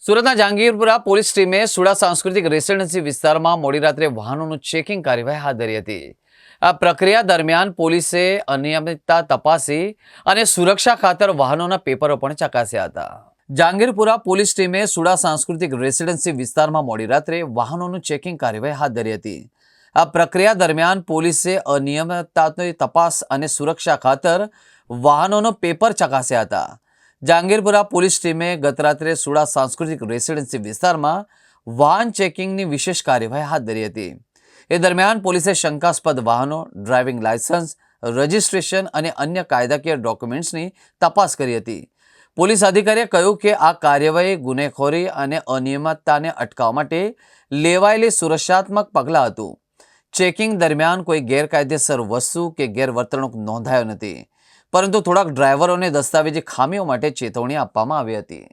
સુરતના જહાંગીરપુરા પોલીસ ટીમે સુડા સાંસ્કૃતિક રેસિડેન્સી વિસ્તારમાં મોડી રાત્રે વાહનોનું ચેકિંગ કાર્યવાહી હાથ ધરી હતી। આ પ્રક્રિયા દરમિયાન પોલીસે અનિયમિતતા તપાસી અને સુરક્ષા ખાતર વાહનોના પેપરો પણ ચકાસ્યા હતા। જહાંગીરપુરા પોલીસ ટીમે સુડા સાંસ્કૃતિક રેસિડેન્સી વિસ્તારમાં મોડી રાત્રે વાહનોનું ચેકિંગ કાર્યવાહી હાથ ધરી હતી। આ પ્રક્રિયા દરમિયાન પોલીસે અનિયમિતતાની તપાસ અને સુરક્ષા ખાતર વાહનોનો પેપર ચકાસ્યા હતા। જહાંગીરપુરા પોલીસ ટીમે ગતરાત્રે સુડા સાંસ્કૃતિક રેસિડેન્સી વિસ્તારમાં વાહન ચેકિંગની વિશેષ કાર્યવાહી હાથ ધરી હતી। એ દરમિયાન પોલીસે શંકાસ્પદ વાહનો, ડ્રાઇવિંગ લાયસન્સ, રજિસ્ટ્રેશન અને અન્ય કાયદાકીય ડોક્યુમેન્ટ્સની તપાસ કરી હતી। પોલીસ અધિકારીએ કહ્યું કે આ કાર્યવાહી ગુનેખોરી અને અનિયમિતતાને અટકાવવા માટે લેવાયેલી સુરક્ષાત્મક પગલાં હતું। ચેકિંગ દરમિયાન કોઈ ગેરકાયદેસર વસ્તુ કે ગેરવર્તણૂક નોંધાયો નથી, પરંતુ થોડાક ડ્રાઈવરોને દસ્તાવેજી ખામીઓ માટે ચેતવણી આપવામાં આવી હતી।